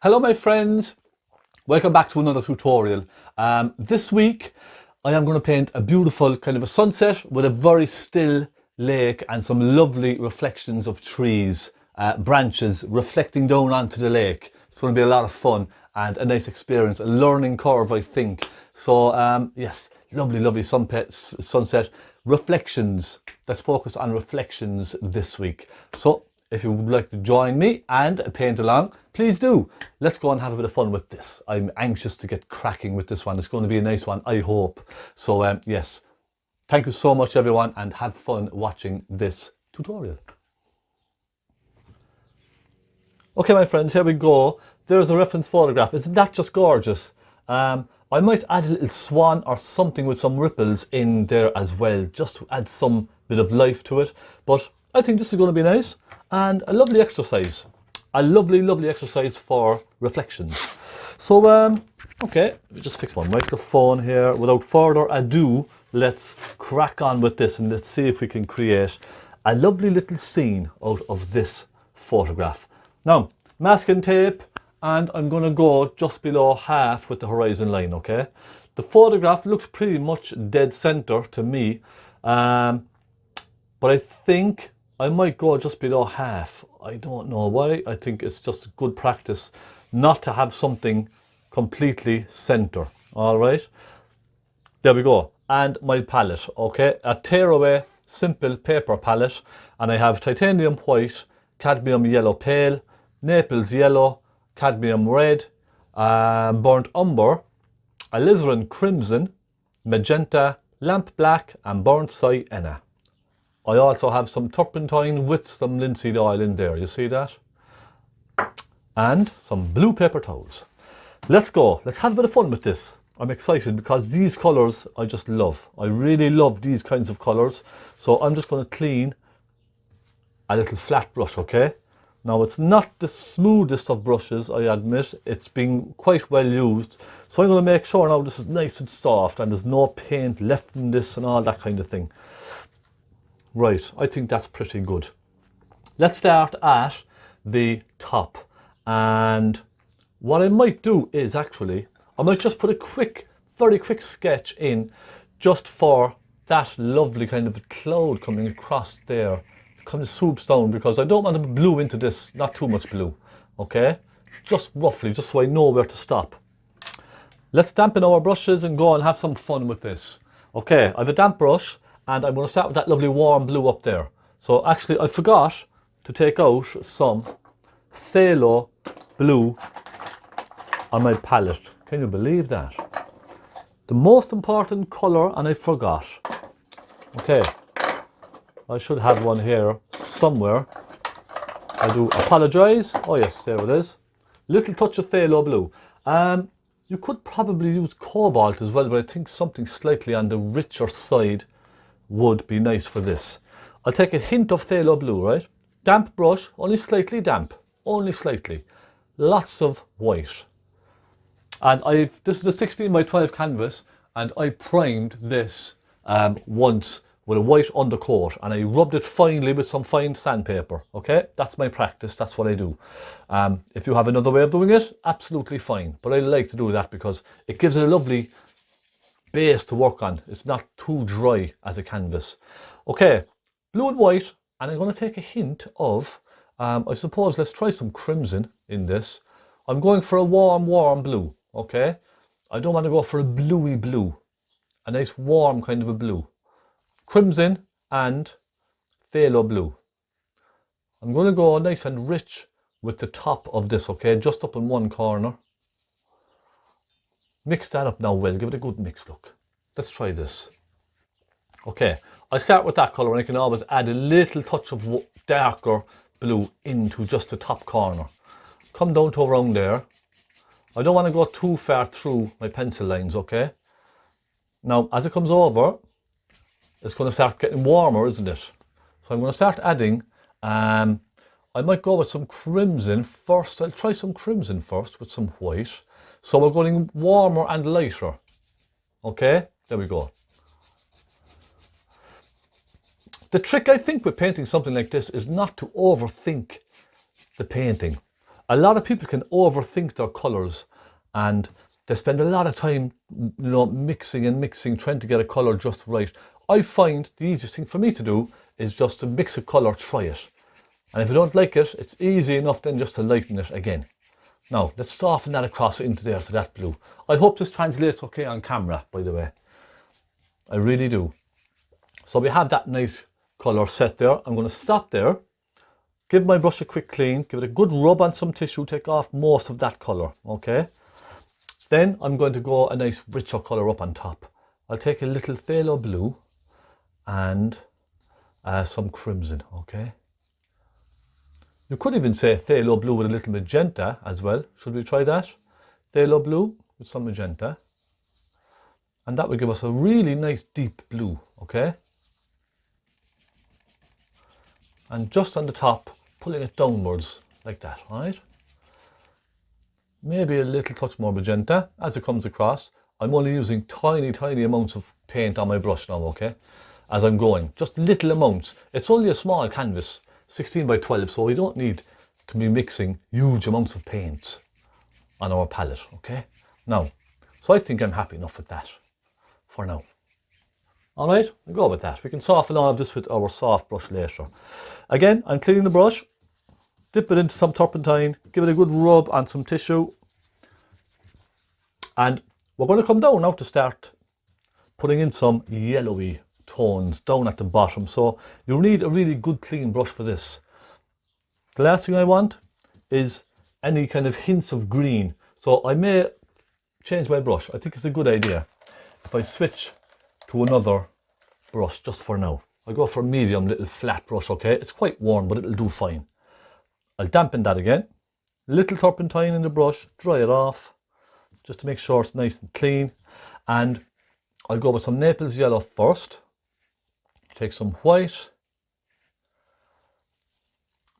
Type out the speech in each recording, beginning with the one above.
Hello my friends, welcome back to another tutorial. This week I am going to paint a beautiful kind of a sunset with a very still lake and some lovely reflections of trees, branches reflecting down onto the lake. It's going to be a lot of fun and a nice experience, a learning curve I think. So yes, lovely sunset reflections. Let's focus on reflections this week. So if you would like to join me and paint along, please do. Let's go and have a bit of fun with this. I'm anxious to get cracking with this one. It's going to be a nice one, I hope. So yes, thank you so much everyone and have fun watching this tutorial. Okay my friends, here we go. There's a reference photograph. Isn't that just gorgeous? I might add a little swan or something with some ripples in there as well, just to add some bit of life to it. But I think this is going to be nice and a lovely exercise. A lovely exercise for reflections. So, okay, let me just fix my microphone here. Without further ado, let's crack on with this and let's see if we can create a lovely little scene out of this photograph. Now, masking tape, and I'm going to go just below half with the horizon line, okay? The photograph looks pretty much dead center to me, but I think I might go just below half. I don't know why. I think it's just good practice not to have something completely center. All right, there we go. And my palette, okay, a tearaway simple paper palette, and I have titanium white, cadmium yellow pale, Naples yellow, cadmium red, burnt umber, alizarin crimson, magenta, lamp black, and burnt sienna. I also have some turpentine with some linseed oil in there, you see that? And some blue paper towels. Let's go, let's have a bit of fun with this. I'm excited because these colours I just love. I really love these kinds of colours. So I'm just going to clean a little flat brush, okay? Now it's not the smoothest of brushes, I admit. It's been quite well used. So I'm going to make sure now this is nice and soft and there's no paint left in this and all that kind of thing. Right, I think that's pretty good. Let's start at the top. And what I might do is actually, I might just put a very quick sketch in just for that lovely kind of cloud coming across there. Kind of swoops down because I don't want to blue into this, not too much blue, okay? Just roughly, just so I know where to stop. Let's dampen our brushes and go and have some fun with this. Okay, I have a damp brush and I'm going to start with that lovely warm blue up there. So actually I forgot to take out some phaylo blue on my palette. Can you believe that? The most important colour and I forgot. Okay. I should have one here somewhere. I do apologise. Oh yes, there it is. Little touch of phaylo blue. You could probably use cobalt as well, but I think something slightly on the richer side would be nice for this. I'll take a hint of phaylo blue, right? Damp brush, only slightly damp, only slightly. Lots of white. And this is a 16 by 12 canvas, and I primed this once with a white undercoat and I rubbed it finely with some fine sandpaper. Okay, that's my practice, that's what I do. If you have another way of doing it, absolutely fine, but I like to do that because it gives it a lovely base to work on. It's not too dry as a canvas. Okay, blue and white, and I'm going to take a hint of I suppose let's try some crimson in this. I'm going for a warm blue. Okay, I don't want to go for a bluey blue, a nice warm kind of a blue. Crimson and phaylo blue. I'm going to go nice and rich with the top of this, okay, just up in one corner. Mix that up now well, give it a good mix look. Let's try this. Okay, I start with that colour and I can always add a little touch of darker blue into just the top corner. Come down to around there. I don't want to go too far through my pencil lines, okay? Now, as it comes over, it's going to start getting warmer, isn't it? So I'm going to start adding, I might go with some crimson first. I'll try some crimson first with some white. So we're going warmer and lighter. Okay, there we go. The trick I think with painting something like this is not to overthink the painting. A lot of people can overthink their colours, and they spend a lot of time, mixing and mixing, trying to get a colour just right. I find the easiest thing for me to do is just to mix a colour, try it. And if you don't like it, it's easy enough then just to lighten it again. Now, let's soften that across into there, so that blue. I hope this translates okay on camera, by the way. I really do. So we have that nice colour set there. I'm going to stop there, give my brush a quick clean, give it a good rub on some tissue, take off most of that colour, okay? Then I'm going to go a nice richer colour up on top. I'll take a little phaylo blue and some crimson, okay? You could even say phaylo blue with a little magenta as well. Should we try that? Phaylo blue with some magenta. And that will give us a really nice deep blue, okay? And just on the top, pulling it downwards like that, right? Maybe a little touch more magenta as it comes across. I'm only using tiny, tiny amounts of paint on my brush now, okay? As I'm going, just little amounts. It's only a small canvas, 16 by 12, so we don't need to be mixing huge amounts of paints on our palette, okay? Now, so I think I'm happy enough with that for now. All right, we'll go with that. We can soften all of this with our soft brush later. Again, I'm cleaning the brush, dip it into some turpentine, give it a good rub on some tissue. And we're going to come down now to start putting in some yellowy tones down at the bottom. So you'll need a really good clean brush for this. The last thing I want is any kind of hints of green. So I may change my brush. I think it's a good idea if I switch to another brush just for now. I'll go for a medium little flat brush, okay? It's quite warm, but it'll do fine. I'll dampen that again. Little turpentine in the brush, dry it off, just to make sure it's nice and clean. And I'll go with some Naples yellow first. Take some white.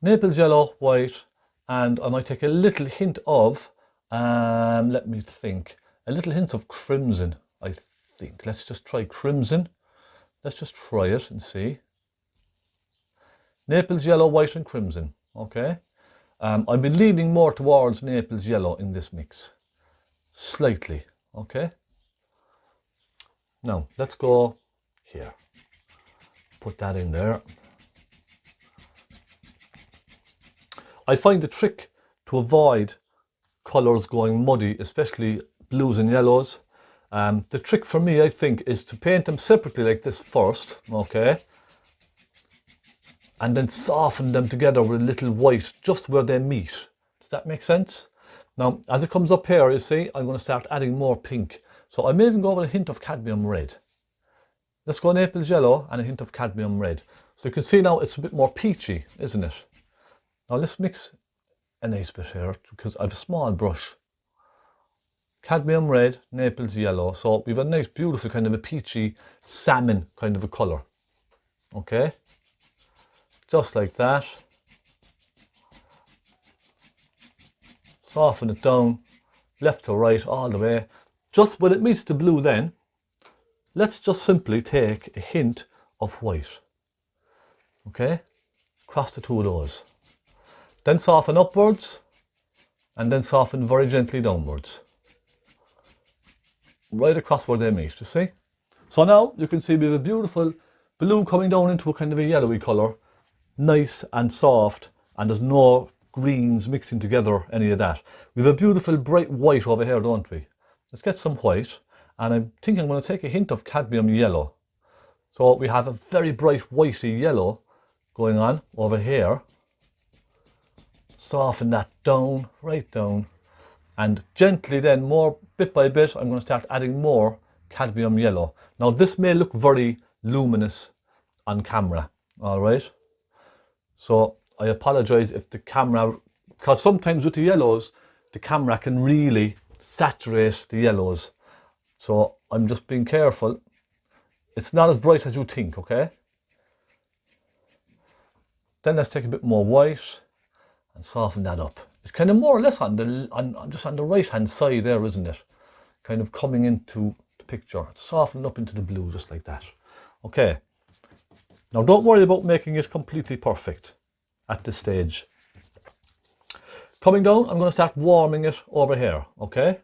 Naples yellow, white, and I might take a little hint of, let me think, a little hint of crimson, I think. Let's just try crimson. Let's just try it and see. Naples yellow, white and crimson, okay? I've been leaning more towards Naples yellow in this mix, slightly, okay? Now, let's go here. Put that in there. I find the trick to avoid colours going muddy, especially blues and yellows. The trick for me, I think, is to paint them separately like this first, okay? And then soften them together with a little white just where they meet. Does that make sense? Now, as it comes up here, you see, I'm going to start adding more pink. So I may even go with a hint of cadmium red. Let's go Naples yellow and a hint of cadmium red. So you can see now it's a bit more peachy, isn't it? Now let's mix a nice bit here because I have a small brush. Cadmium red, Naples yellow. So we have a nice, beautiful kind of a peachy salmon kind of a colour. Okay? Just like that. Soften it down, left to right, all the way. Just when it meets the blue then, let's just simply take a hint of white. Okay? Cross the two of those. Then soften upwards, and then soften very gently downwards. Right across where they meet, you see? So now you can see we have a beautiful blue coming down into a kind of a yellowy colour. Nice and soft, and there's no greens mixing together, any of that. We have a beautiful bright white over here, don't we? Let's get some white, and I think I'm going to take a hint of cadmium yellow. So we have a very bright whitey yellow going on over here. Soften that down, right down, and gently then, more bit by bit, I'm going to start adding more cadmium yellow. Now this may look very luminous on camera, all right? So I apologize if the camera, because sometimes with the yellows, the camera can really saturate the yellows. So I'm just being careful. It's not as bright as you think, okay? Then let's take a bit more white and soften that up. It's kind of more or less just on the right hand side there, isn't it? Kind of coming into the picture. Soften up into the blue just like that. Okay. Now don't worry about making it completely perfect at this stage. Coming down, I'm going to start warming it over here, okay?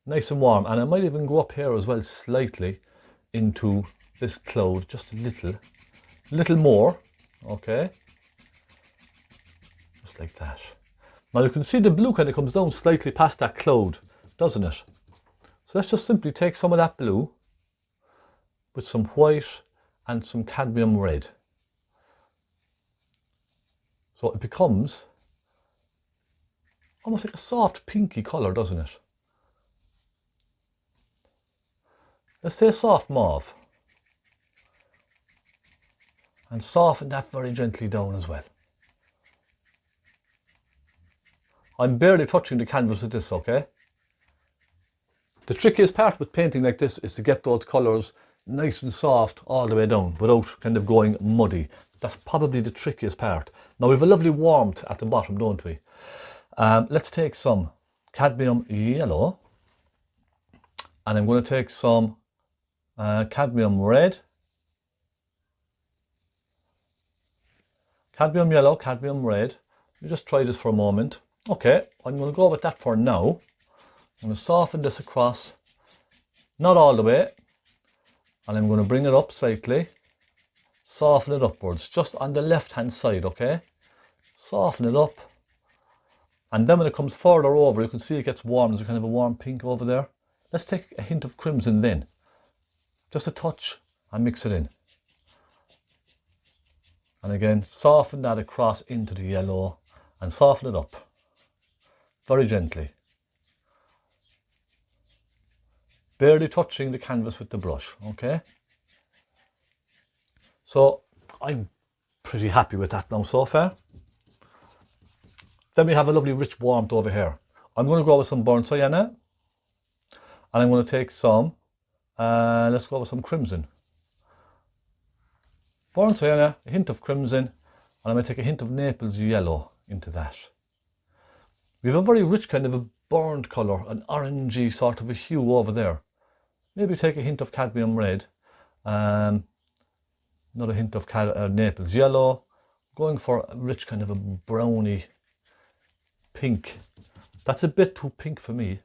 Nice and warm. And I might even go up here as well slightly into this cloud, just a little more, okay? Just like that. Now you can see the blue kind of comes down slightly past that cloud, doesn't it? So let's just simply take some of that blue with some white and some cadmium red. So it becomes almost like a soft pinky colour, doesn't it? Let's say soft mauve. And soften that very gently down as well. I'm barely touching the canvas with this, okay? The trickiest part with painting like this is to get those colours nice and soft all the way down without kind of going muddy. That's probably the trickiest part. Now we have a lovely warmth at the bottom, don't we? Let's take some cadmium yellow, and I'm going to take some cadmium red, cadmium yellow, cadmium red. You just try this for a moment. Okay, I'm going to go with that for now. I'm going to soften this across, not all the way, and I'm going to bring it up slightly, soften it upwards, just on the left hand side, okay? Soften it up, and then when it comes further over, you can see it gets warm. There's a kind of a warm pink over there. Let's take a hint of crimson then, just a touch, and mix it in. And again, soften that across into the yellow, and soften it up, very gently. Barely touching the canvas with the brush, okay? So I'm pretty happy with that now so far. Then we have a lovely rich warmth over here. I'm going to go with some burnt sienna, and I'm going to take some, let's go with some crimson. Burnt sienna, a hint of crimson, and I'm going to take a hint of Naples yellow into that. We have a very rich kind of a burnt colour, an orangey sort of a hue over there. Maybe take a hint of cadmium red, another hint of Naples yellow, going for a rich kind of a browny pink. That's a bit too pink for me.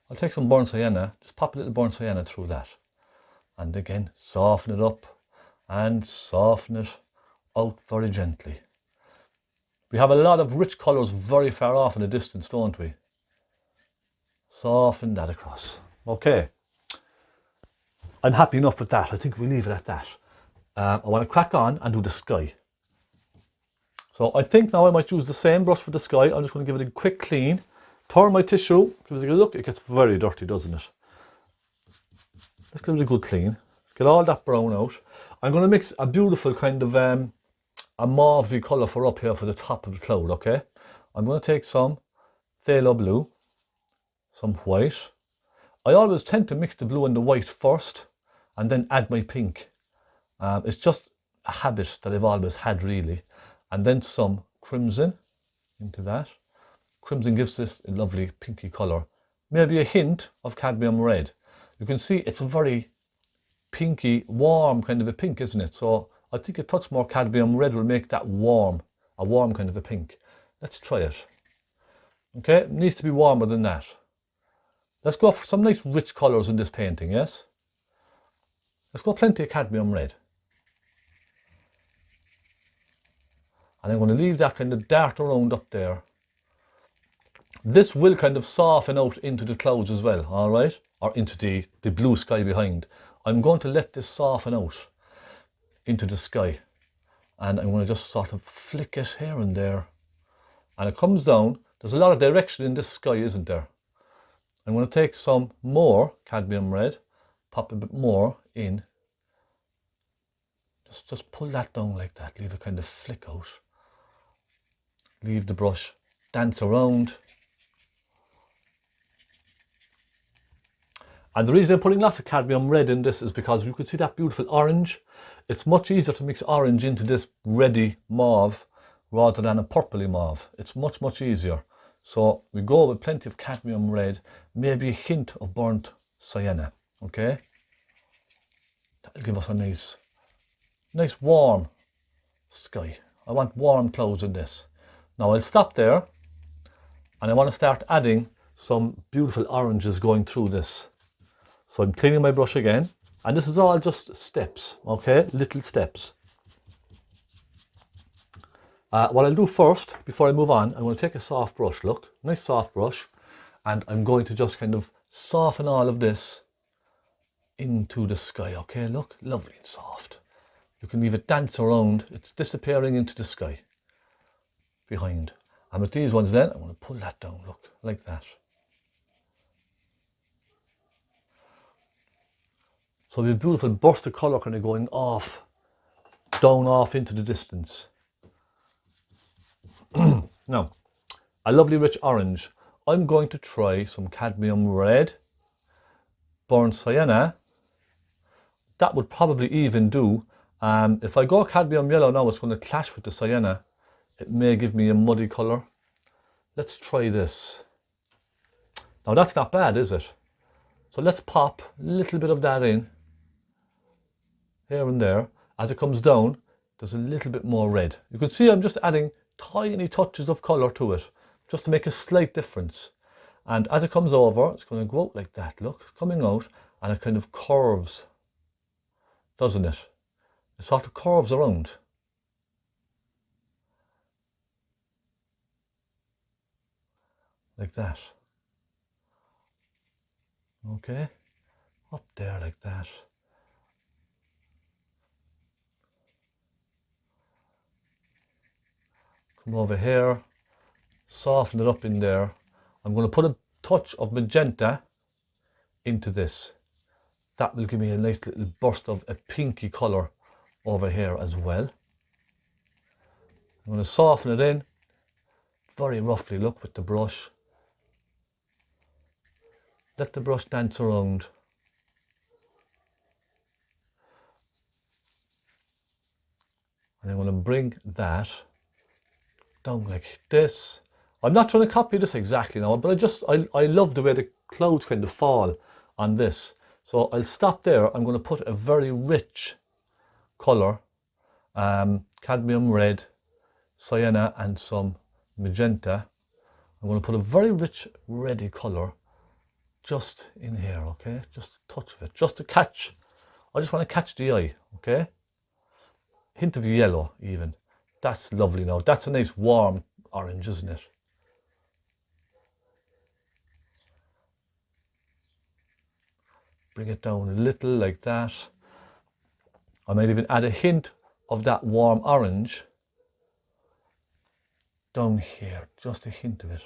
I'll take some burnt sienna, just pop a little burnt sienna through that. And again, soften it up and soften it out very gently. We have a lot of rich colours very far off in the distance, don't we? Soften that across. Okay. I'm happy enough with that. I think we leave it at that. I want to crack on and do the sky. So I think now I might use the same brush for the sky. I'm just going to give it a quick clean. Turn my tissue. Give it a look. It gets very dirty, doesn't it? Let's give it a good clean. Get all that brown out. I'm going to mix a beautiful kind of a mauvey colour for up here for the top of the cloud, okay? I'm going to take some phaylo blue, some white. I always tend to mix the blue and the white first and then add my pink. It's just a habit that I've always had, really. And then some crimson into that. Crimson gives this a lovely pinky colour. Maybe a hint of cadmium red. You can see it's a very pinky, warm kind of a pink, isn't it? So I think a touch more cadmium red will make that warm, a warm kind of a pink. Let's try it. Okay, it needs to be warmer than that. Let's go for some nice rich colours in this painting, yes? Let's go plenty of cadmium red. And I'm going to leave that kind of dart around up there. This will kind of soften out into the clouds as well, all right? Or into the blue sky behind. I'm going to let this soften out into the sky. And I'm going to just sort of flick it here and there. And it comes down. There's a lot of direction in this sky, isn't there? I'm going to take some more cadmium red, pop a bit more in. Just pull that down like that, leave it kind of flick out. Leave the brush dance around. And the reason I'm putting lots of cadmium red in this is because you can see that beautiful orange. It's much easier to mix orange into this reddy mauve rather than a purpley mauve. It's much, much easier. So we go with plenty of cadmium red, maybe a hint of burnt sienna, okay? That'll give us a nice warm sky. I want warm clouds in this. Now I'll stop there And I want to start adding some beautiful oranges going through this. So I'm cleaning my brush again, and this is all just steps, okay, little steps. What I'll do first, before I move on, I'm going to take a soft brush, look, nice soft brush, and I'm going to just kind of soften all of this into the sky, okay, look, lovely and soft. You can leave it dance around, it's disappearing into the sky behind. And with these ones then, I'm going to pull that down, look, like that. So we have a beautiful burst of colour kind of going off, down off into the distance. Now, a lovely rich orange. I'm going to try some cadmium red, burnt sienna. That would probably even do. If I go cadmium yellow now, it's going to clash with the sienna. It may give me a muddy colour. Let's try this. Now that's not bad, is it? So let's pop a little bit of that in, here and there. As it comes down, there's a little bit more red. You can see I'm just adding tiny touches of colour to it, just to make a slight difference. And as it comes over, it's going to go out like that, look, coming out, and it kind of curves, doesn't it? It sort of curves around. Like that. Okay, up there like that. Come over here, soften it up in there. I'm going to put a touch of magenta into this. That will give me a nice little burst of a pinky colour over here as well. I'm going to soften it in very roughly, look, with the brush. Let the brush dance around. And I'm going to bring that down like this. I'm not trying to copy this exactly now, but I love the way the clouds kind of fall on this. So I'll stop there. I'm going to put a very rich colour, cadmium red, sienna and some magenta. I'm going to put a very rich reddy colour just in here, okay? Just a touch of it, just to catch. I just want to catch the eye, okay? Hint of yellow even. That's lovely now. That's a nice warm orange, isn't it? Bring it down a little like that. I might even add a hint of that warm orange down here, just a hint of it.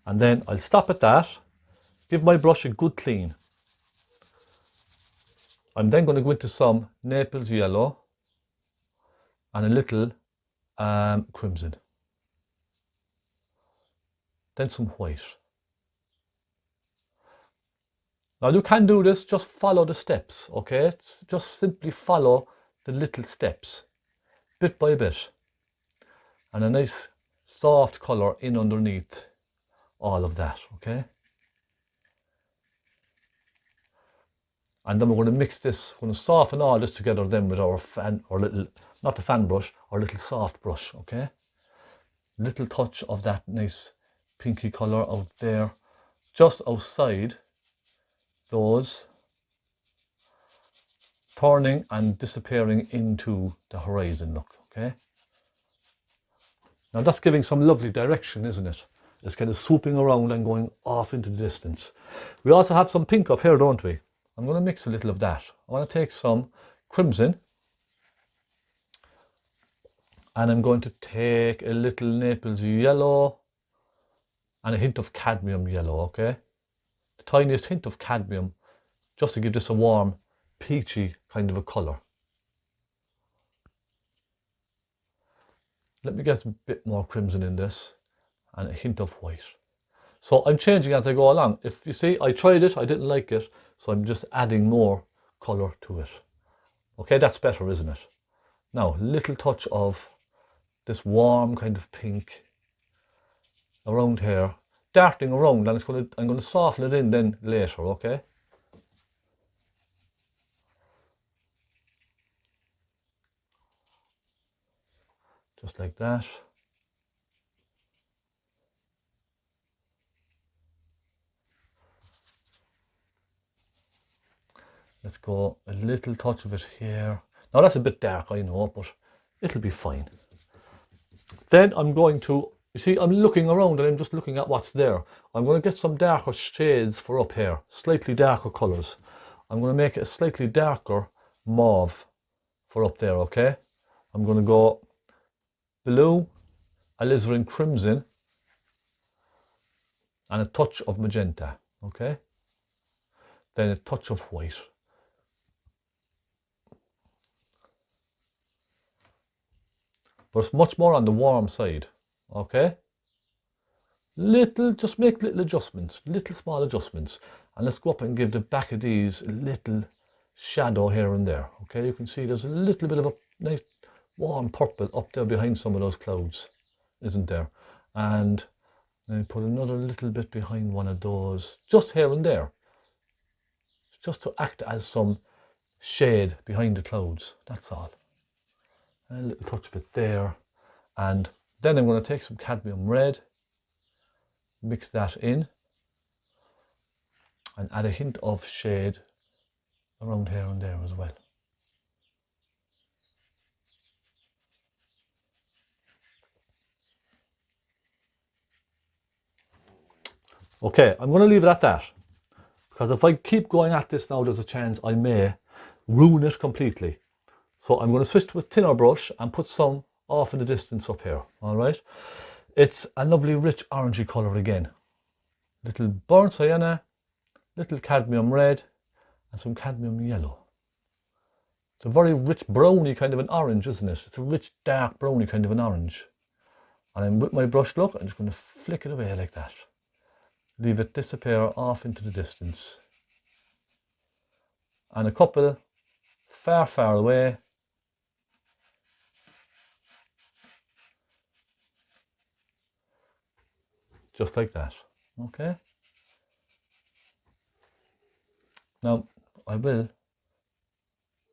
And then I'll stop at that, give my brush a good clean. I'm then going to go into some Naples yellow and a little crimson. Then some white. Now you can do this, just follow the steps, okay? Just simply follow the little steps, bit by bit. And a nice soft colour in underneath all of that, okay? And then we're going to mix this, we're going to soften all this together then with our fan, or little, not the fan brush, our little soft brush, okay? Little touch of that nice pinky colour out there, just outside those, turning and disappearing into the horizon, look, okay? Now that's giving some lovely direction, isn't it? It's kind of swooping around and going off into the distance. We also have some pink up here, don't we? I'm going to mix a little of that. I want to take some crimson and I'm going to take a little Naples yellow and a hint of cadmium yellow, okay? The tiniest hint of cadmium, just to give this a warm, peachy kind of a colour. Let me get a bit more crimson in this and a hint of white. So I'm changing as I go along. If you see, I tried it, I didn't like it, so I'm just adding more colour to it. Okay, that's better, isn't it? Now, a little touch of this warm kind of pink around here, darting around, and I'm going to soften it in then later, okay? just like that. Let's go a little touch of it here. Now that's a bit dark, I know, but it'll be fine. Then I'm going to, you see, I'm looking around and I'm just looking at what's there. I'm going to get some darker shades for up here, slightly darker colours. I'm going to make it a slightly darker mauve for up there, okay? I'm going to go blue, alizarin crimson, and a touch of magenta, okay? Then a touch of white. But it's much more on the warm side, okay? Just make little adjustments, little small adjustments. And let's go up and give the back of these a little shadow here and there, okay? You can see there's a little bit of a nice warm purple up there behind some of those clouds, isn't there? And then put another little bit behind one of those, just here and there, just to act as some shade behind the clouds, that's all. A little touch of it there. And then I'm going to take some cadmium red, mix that in, and add a hint of shade around here and there as well. Okay, I'm going to leave it at that, because if I keep going at this now, there's a chance I may ruin it completely. So I'm going to switch to a thinner brush and put some off in the distance up here, all right? It's a lovely rich orangey colour again. Little burnt sienna, little cadmium red, and some cadmium yellow. It's a very rich browny kind of an orange, isn't it? It's a rich dark browny kind of an orange. And I'm with my brush, look, I'm just going to flick it away like that. Leave it disappear off into the distance. And a couple far, far away. Just like that, okay? Now, I will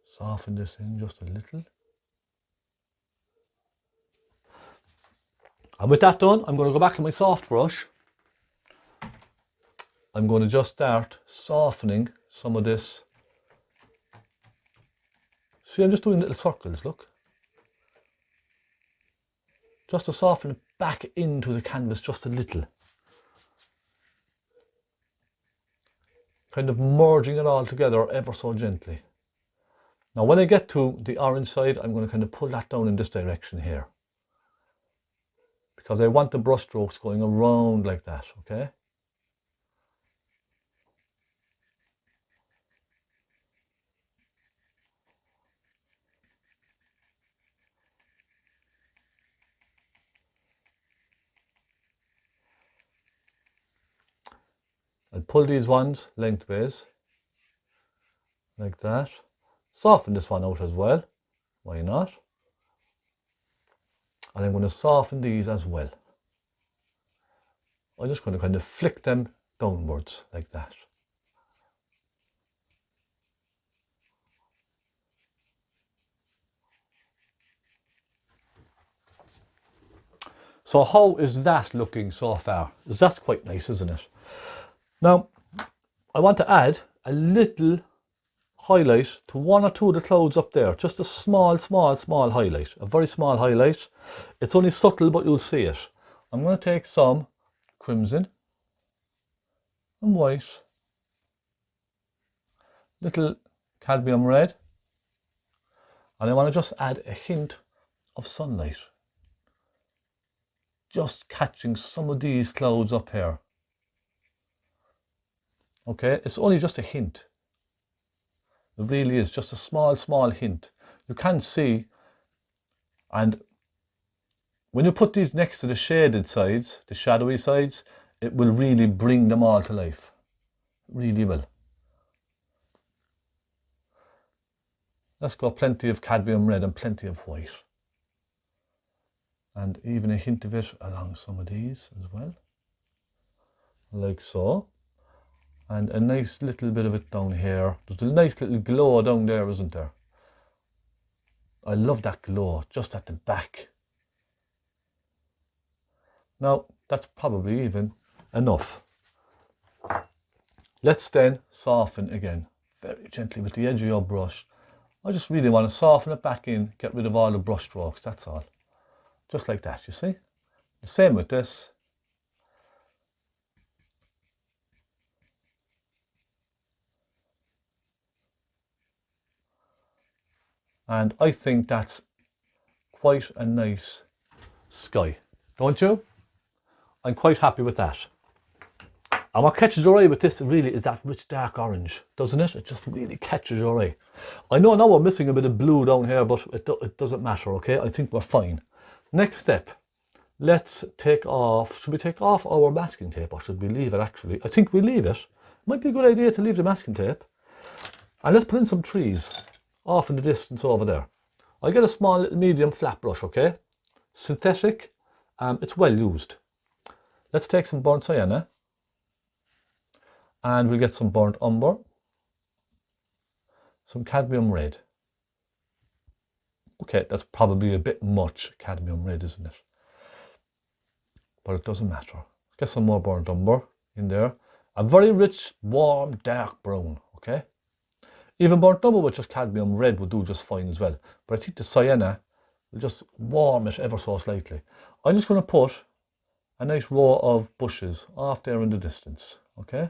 soften this in just a little. And with that done, I'm going to go back to my soft brush. I'm going to just start softening some of this. See, I'm just doing little circles, look. Just to soften it back into the canvas just a little. Kind of merging it all together ever so gently. Now when I get to the orange side, I'm going to kind of pull that down in this direction here. Because I want the brush strokes going around like that, okay? I'll pull these ones lengthways, like that. Soften this one out as well, why not? And I'm going to soften these as well. I'm just going to kind of flick them downwards like that. So how is that looking so far? That's quite nice, isn't it? Now, I want to add a little highlight to one or two of the clouds up there. Just a small, small, small highlight. A very small highlight. It's only subtle, but you'll see it. I'm going to take some crimson and white, little cadmium red, and I want to just add a hint of sunlight. Just catching some of these clouds up here. Okay, it's only just a hint. It really is just a small, small hint. You can see, and when you put these next to the shaded sides, the shadowy sides, it will really bring them all to life. It really will. Let's go plenty of cadmium red and plenty of white. And even a hint of it along some of these as well. Like so. And a nice little bit of it down here. There's a nice little glow down there, isn't there? I love that glow just at the back. Now, that's probably even enough. Let's then soften again, very gently with the edge of your brush. I just really want to soften it back in, get rid of all the brush strokes, that's all. Just like that, you see? The same with this. And I think that's quite a nice sky, don't you? I'm quite happy with that. And what catches your eye with this really is that rich dark orange, doesn't it? It just really catches your eye. I know now we're missing a bit of blue down here, but it doesn't matter, okay? I think we're fine. Next step, let's take off, should we take off our masking tape or should we leave it actually? I think we leave it. Might be a good idea to leave the masking tape. And let's put in some trees off in the distance over there. I'll get a small little medium flat brush, okay? Synthetic, it's well used. Let's take some burnt sienna. And we'll get some burnt umber, some cadmium red. Okay, that's probably a bit much cadmium red, isn't it? But it doesn't matter. Get some more burnt umber in there. A very rich, warm, dark brown, okay? Even burnt umber with just cadmium red would do just fine as well. But I think the sienna will just warm it ever so slightly. I'm just going to put a nice row of bushes off there in the distance, okay?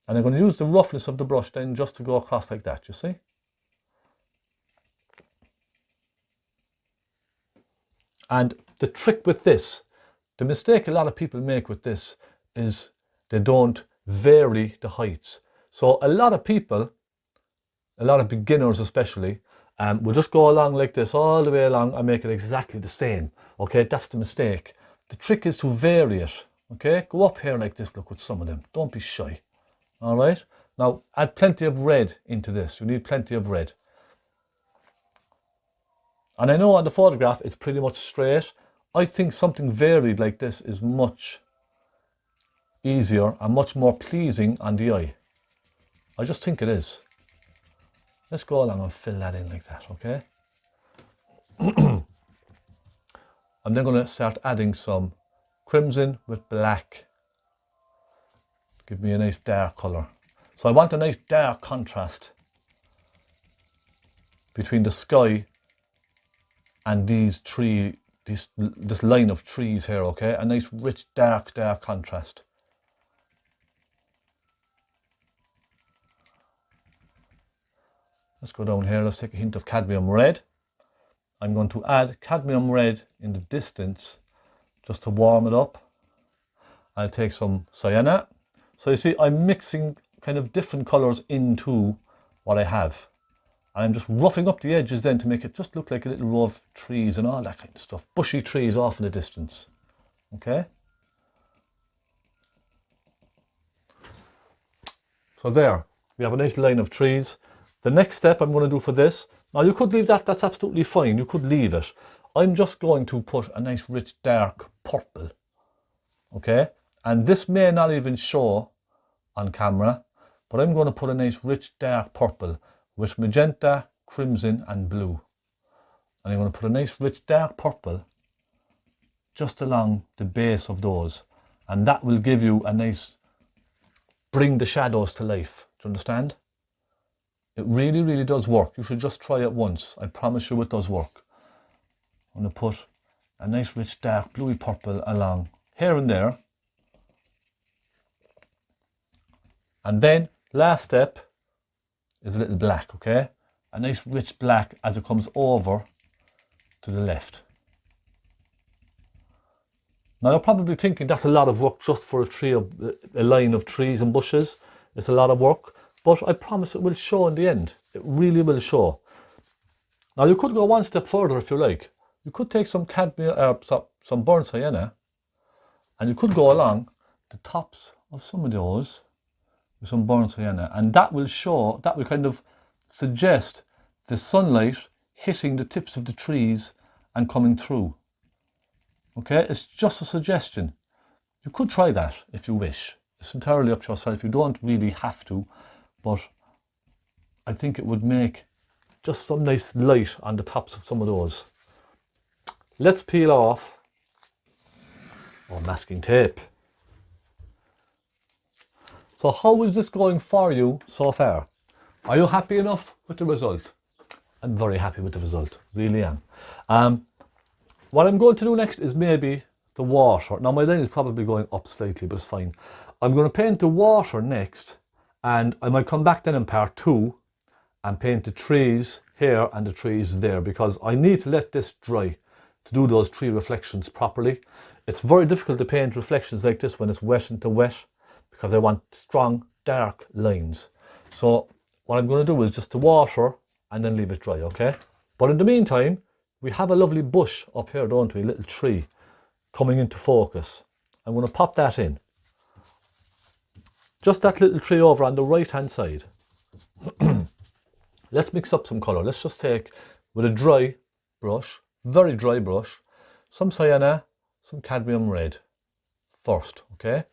And I'm going to use the roughness of the brush then just to go across like that, you see? And the trick with this, the mistake a lot of people make with this is they don't vary the heights. So a lot of people, a lot of beginners especially, will just go along like this all the way along and make it exactly the same. Okay, that's the mistake. The trick is to vary it. Okay, go up here like this, look with some of them. Don't be shy. All right, now add plenty of red into this. You need plenty of red. And I know on the photograph it's pretty much straight. I think something varied like this is much easier and much more pleasing on the eye. I just think it is. Let's go along and fill that in like that, okay? I'm then going to start adding some crimson with black. Give me a nice dark colour. So I want a nice dark contrast between the sky and these this line of trees here, okay? A nice rich dark contrast. Let's go down here, let's take a hint of cadmium red. I'm going to add cadmium red in the distance just to warm it up. I'll take some sienna. So you see, I'm mixing kind of different colours into what I have. And I'm just roughing up the edges then to make it just look like a little row of trees and all that kind of stuff. Bushy trees off in the distance. Okay? So there, we have a nice line of trees. The next step I'm going to do for this, now you could leave that, that's absolutely fine. You could leave it. I'm just going to put a nice rich dark purple. Okay? And this may not even show on camera, but I'm going to put a nice rich dark purple with magenta, crimson and blue. And I'm going to put a nice rich dark purple just along the base of those. And that will give you a nice, bring the shadows to life. Do you understand? It really, really does work. You should just try it once. I promise you it does work. I'm going to put a nice rich dark bluey purple along here and there. And then, last step is a little black, okay? A nice rich black as it comes over to the left. Now you're probably thinking that's a lot of work just for a line of trees and bushes. It's a lot of work, but I promise it will show in the end. It really will show. Now you could go one step further if you like. You could take some cadmium, some burnt sienna, and you could go along the tops of some of those with some burnt sienna, and that will show, that will kind of suggest the sunlight hitting the tips of the trees and coming through. Okay, it's just a suggestion. You could try that if you wish. It's entirely up to yourself. You don't really have to, but I think it would make just some nice light on the tops of some of those. let's peel off our masking tape. So how is this going for you so far? Are you happy enough with the result? I'm very happy with the result, really am. What I'm going to do next is maybe the water. Now my line is probably going up slightly, but it's fine. I'm going to paint the water next, and I might come back then in part 2 and paint the trees here and the trees there, because I need to let this dry to do those tree reflections properly. It's very difficult to paint reflections like this when it's wet into wet, because I want strong dark lines. So what I'm going to do is just the water and then leave it dry, okay? But in the meantime, we have a lovely bush up here, don't we? A little tree coming into focus. I'm going to pop that in. Just that little tree over on the right hand side. Let's mix up some colour. Let's just take, with a dry brush, very dry brush, some sienna, some cadmium red first, okay?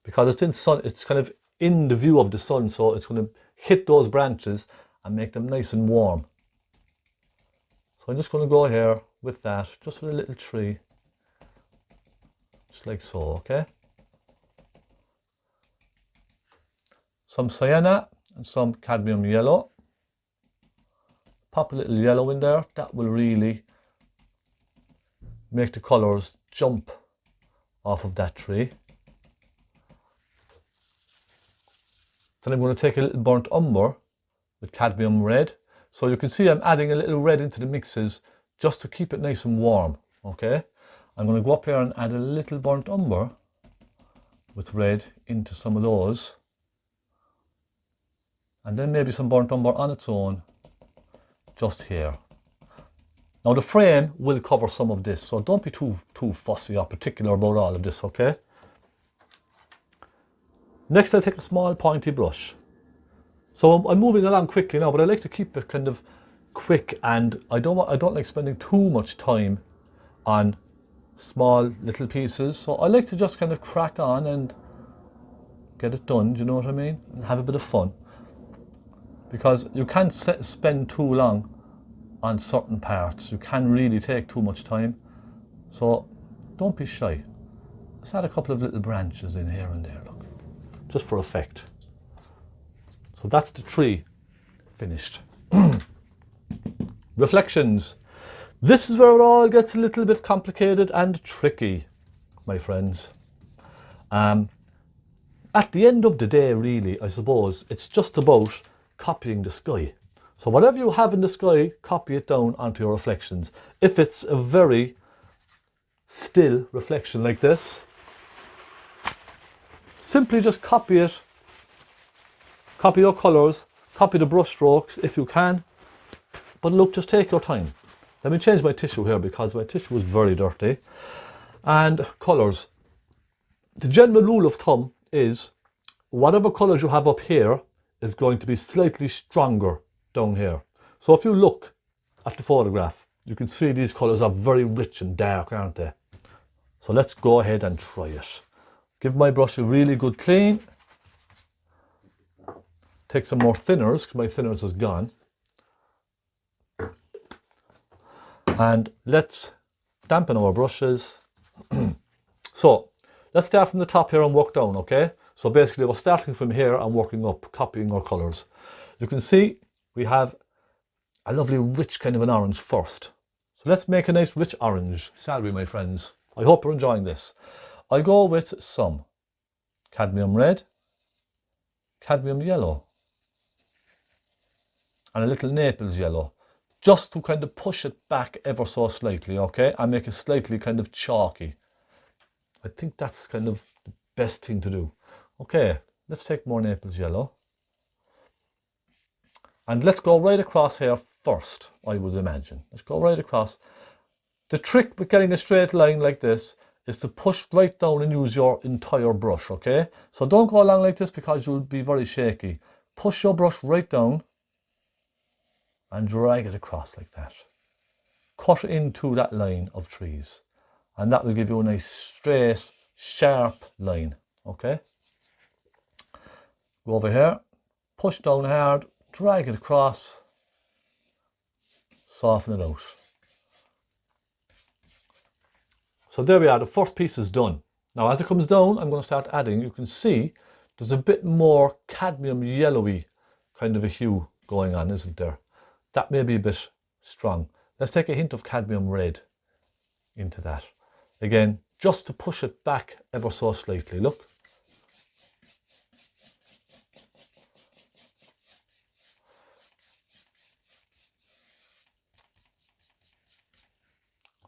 Because it's in sun, it's kind of in the view of the sun, so it's going to hit those branches and make them nice and warm. So I'm just going to go here with that, just with a little tree, just like so, okay? Some sienna and some cadmium yellow. Pop a little yellow in there, that will really make the colours jump off of that tree. Then I'm going to take a little burnt umber with cadmium red. So you can see I'm adding a little red into the mixes just to keep it nice and warm, okay? I'm going to go up here and add a little burnt umber with red into some of those. And then maybe some burnt umber on its own, just here. Now the frame will cover some of this, so don't be too fussy or particular about all of this, okay? Next I'll take a small pointy brush. So I'm moving along quickly now, but I like to keep it kind of quick, and I don't like spending too much time on small little pieces. So I like to just kind of crack on and get it done, do you know what I mean? And have a bit of fun. Because you can't spend too long on certain parts. You can really take too much time. So don't be shy. Let's add a couple of little branches in here and there, look. Just for effect. So that's the tree finished. Reflections. This is where it all gets a little bit complicated and tricky, my friends. At the end of the day, really, I suppose, it's just about copying the sky. So whatever you have in the sky, copy it down onto your reflections. If it's a very still reflection like this, simply just copy it. Copy your colours, copy the brush strokes if you can. But look, just take your time. Let me change my tissue here because my tissue is very dirty. And colours. The general rule of thumb is whatever colours you have up here is going to be slightly stronger down here. So if you look at the photograph, you can see these colours are very rich and dark, aren't they? So let's go ahead and try it. Give my brush a really good clean. Take some more thinners, because my thinners is gone. And let's dampen our brushes. So let's start from the top here and work down, okay? So basically we're starting from here and working up, copying our colours. You can see we have a lovely rich kind of an orange first. So let's make a nice rich orange, shall we, my friends? I hope you're enjoying this. I go with some cadmium red, cadmium yellow, and a little Naples yellow, just to kind of push it back ever so slightly, okay, and make it slightly kind of chalky. I think that's kind of the best thing to do. Okay, let's take more Naples yellow. And let's go right across here first, I would imagine. Let's go right across. The trick with getting a straight line like this is to push right down and use your entire brush, okay? So don't go along like this because you'll be very shaky. Push your brush right down and drag it across like that. Cut into that line of trees, and that will give you a nice straight, sharp line, okay? Go over here, push down hard, drag it across, soften it out. So there we are, the first piece is done. Now as it comes down, I'm going to start adding, you can see there's a bit more cadmium yellowy kind of a hue going on, isn't there? That may be a bit strong. Let's take a hint of cadmium red into that. Again, just to push it back ever so slightly, look.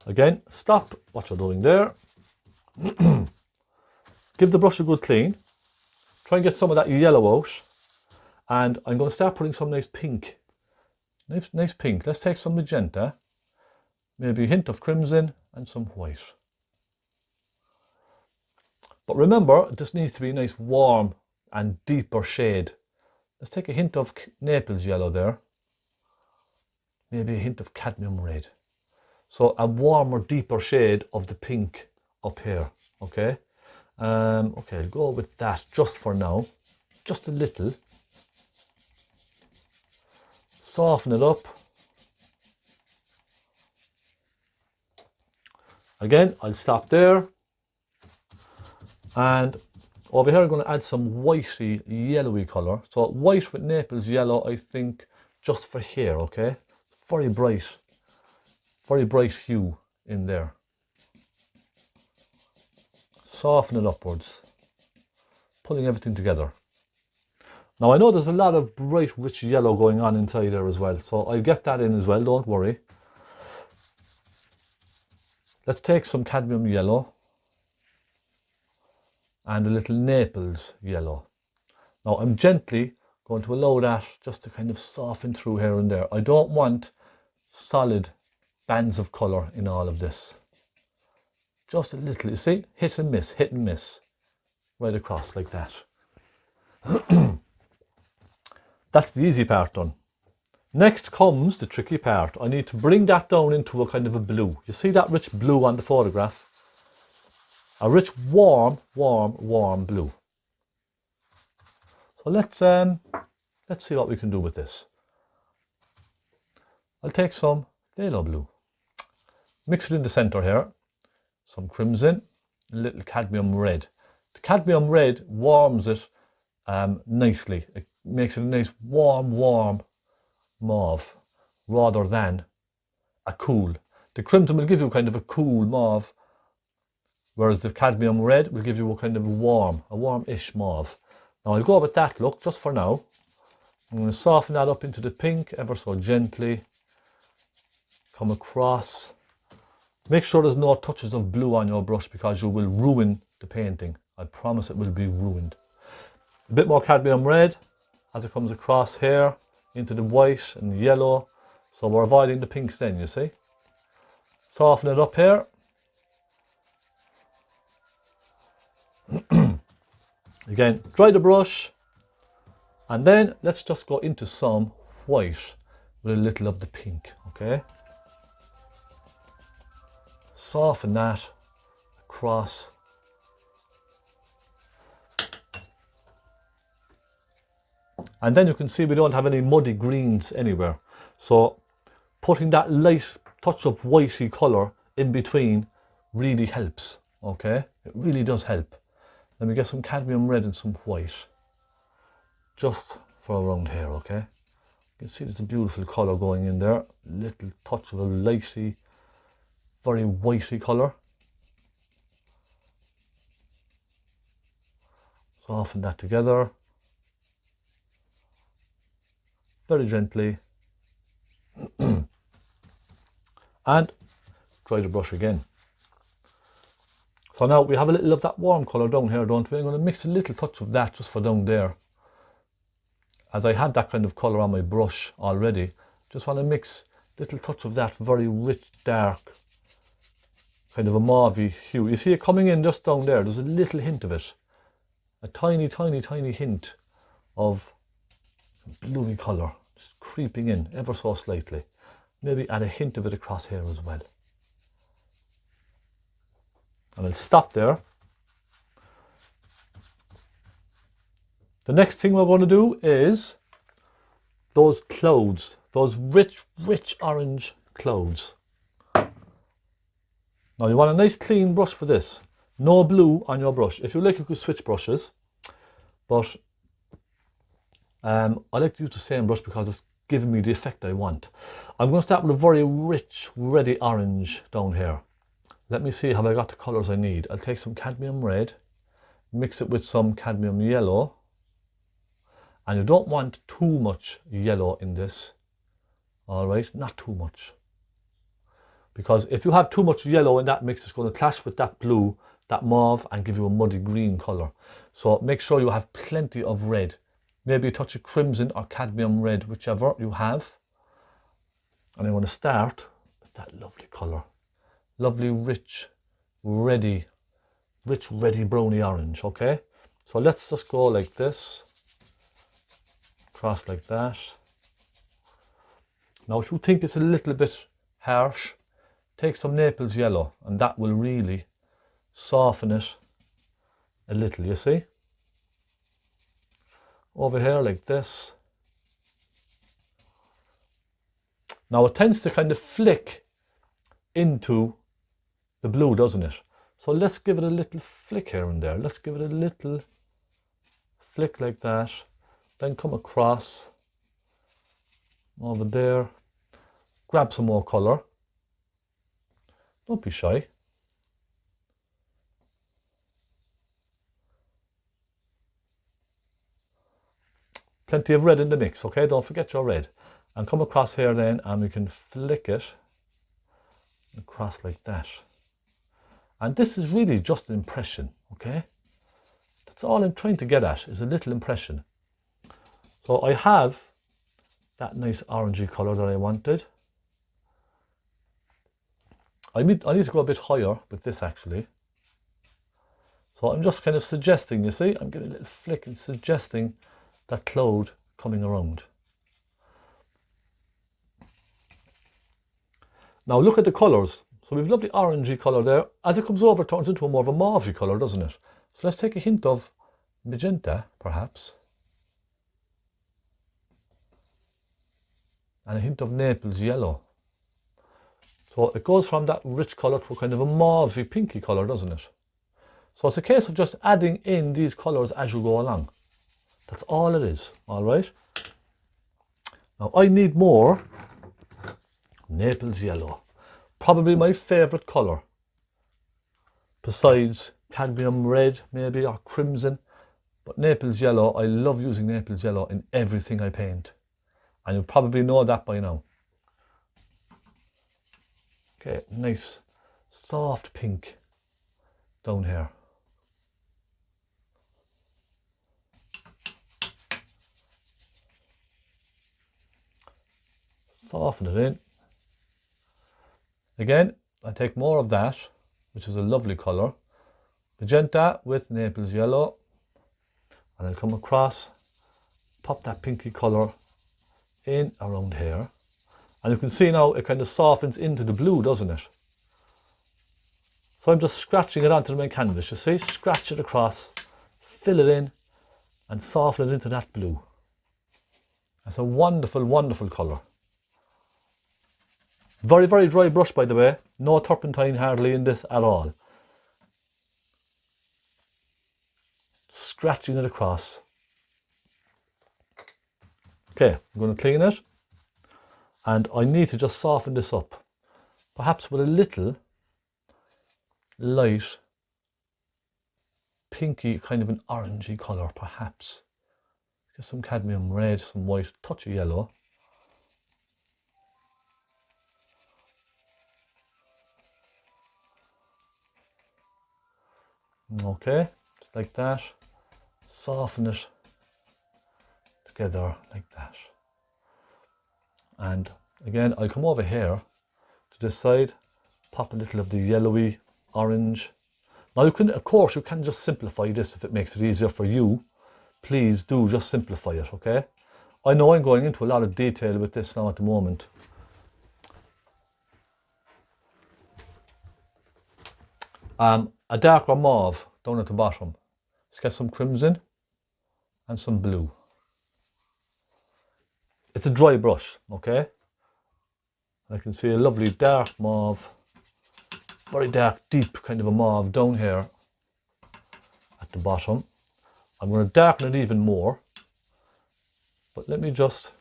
Again, stop what you're doing there. Give the brush a good clean. Try and get some of that yellow out. And I'm going to start putting some nice pink. Nice pink. Let's take some magenta. Maybe a hint of crimson and some white. But remember, this needs to be a nice warm and deeper shade. Let's take a hint of Naples yellow there. Maybe a hint of cadmium red. So a warmer, deeper shade of the pink up here, okay? Okay, I'll go with that just for now. Just a little. Soften it up. Again, I'll stop there. And over here I'm going to add some whitey, yellowy colour. So white with Naples yellow, I think, just for here, okay? Very bright hue in there. Soften it upwards, pulling everything together. Now I know there's a lot of bright rich yellow going on inside there as well, so I'll get that in as well, don't worry. Let's take some cadmium yellow and a little Naples yellow. Now I'm gently going to allow that just to kind of soften through here and there. I don't want solid bands of colour in all of this. Just a little, you see, hit and miss, right across like that. That's the easy part done. Next comes the tricky part. I need to bring that down into a kind of a blue. You see that rich blue on the photograph? A rich, warm blue. So let's see what we can do with this. I'll take some phaylo blue. Mix it in the center here. Some crimson, a little cadmium red. The cadmium red warms it nicely. It makes it a nice warm mauve rather than a cool. The crimson will give you kind of a cool mauve, whereas the cadmium red will give you a kind of a warm-ish mauve. Now I'll go with that look just for now. I'm going to soften that up into the pink ever so gently. Come across. Make sure there's no touches of blue on your brush because you will ruin the painting. I promise it will be ruined. A bit more cadmium red as it comes across here into the white and yellow. So we're avoiding the pinks then, you see. Soften it up here. Again, dry the brush. And then let's just go into some white with a little of the pink, okay? Soften that across. And then you can see we don't have any muddy greens anywhere. So putting that light touch of whitey colour in between really helps, okay? It really does help. Let me get some cadmium red and some white. Just for around here, okay? You can see there's a beautiful colour going in there. Little touch of a lighty, very whitey colour. Soften that together. Very gently. And dry the brush again. So now we have a little of that warm colour down here, don't we? I'm going to mix a little touch of that just for down there. As I had that kind of colour on my brush already, just want to mix a little touch of that very rich, dark, kind of a mauvey hue. You see it coming in just down there. There's a little hint of it. A tiny hint of bluey colour just creeping in ever so slightly. Maybe add a hint of it across here as well. And I'll stop there. The next thing we're going to do is those clouds, those rich orange clouds. Now you want a nice clean brush for this. No blue on your brush. If you like, you could switch brushes, but I like to use the same brush because it's giving me the effect I want. I'm going to start with a very rich, reddy orange down here. Let me see how I got the colours I need. I'll take some cadmium red, mix it with some cadmium yellow, and you don't want too much yellow in this. All right, not too much. Because if you have too much yellow in that mix, it's going to clash with that blue, that mauve, and give you a muddy green colour. So make sure you have plenty of red. Maybe a touch of crimson or cadmium red, whichever you have. And I want to start with that lovely colour. Lovely, rich, reddy browny orange, okay? So let's just go like this. Cross like that. Now if you think it's a little bit harsh, take some Naples yellow, and that will really soften it a little, you see? Over here like this. Now it tends to kind of flick into the blue, doesn't it? So let's give it a little flick here and there. Let's give it a little flick like that. Then come across over there. Grab some more colour. Don't be shy. Plenty of red in the mix, okay? Don't forget your red. And come across here then, and we can flick it across like that. And this is really just an impression, okay? That's all I'm trying to get at, is a little impression. So I have that nice orangey colour that I wanted. I need to go a bit higher with this actually. So I'm just kind of suggesting, you see, I'm getting a little flick and suggesting that cloud coming around. Now look at the colours. So we have lovely orangey colour there. As it comes over, it turns into a more of a mauvey colour, doesn't it? So let's take a hint of magenta, perhaps. And a hint of Naples yellow. So it goes from that rich colour to a kind of a mauvey pinky colour, doesn't it? So it's a case of just adding in these colours as you go along. That's all it is, all right? Now I need more Naples yellow. Probably my favourite colour. Besides cadmium red, maybe, or crimson. But Naples yellow, I love using Naples yellow in everything I paint. And you probably know that by now. Okay, nice soft pink down here. Soften it in. Again, I take more of that, which is a lovely colour. Magenta with Naples yellow. And I'll come across, pop that pinky colour in around here. And you can see now it kind of softens into the blue, doesn't it? So I'm just scratching it onto my canvas, you see? Scratch it across, fill it in, and soften it into that blue. That's a wonderful, wonderful colour. Very, very dry brush, by the way. No turpentine hardly in this at all. Scratching it across. Okay, I'm going to clean it. And I need to just soften this up. Perhaps with a little light, pinky, kind of an orangey colour, perhaps. Get some cadmium red, some white, touch of yellow. Okay, just like that. Soften it together like that. And again, I'll come over here to this side, pop a little of the yellowy orange. Now you can, of course, you can just simplify this if it makes it easier for you. Please do just simplify it, okay? I know I'm going into a lot of detail with this now at the moment. A darker mauve down at the bottom. Let's get some crimson and some blue. It's a dry brush, okay? I can see a lovely dark mauve very dark, deep kind of a mauve down here at the bottom. I'm going to darken it even more, but let me just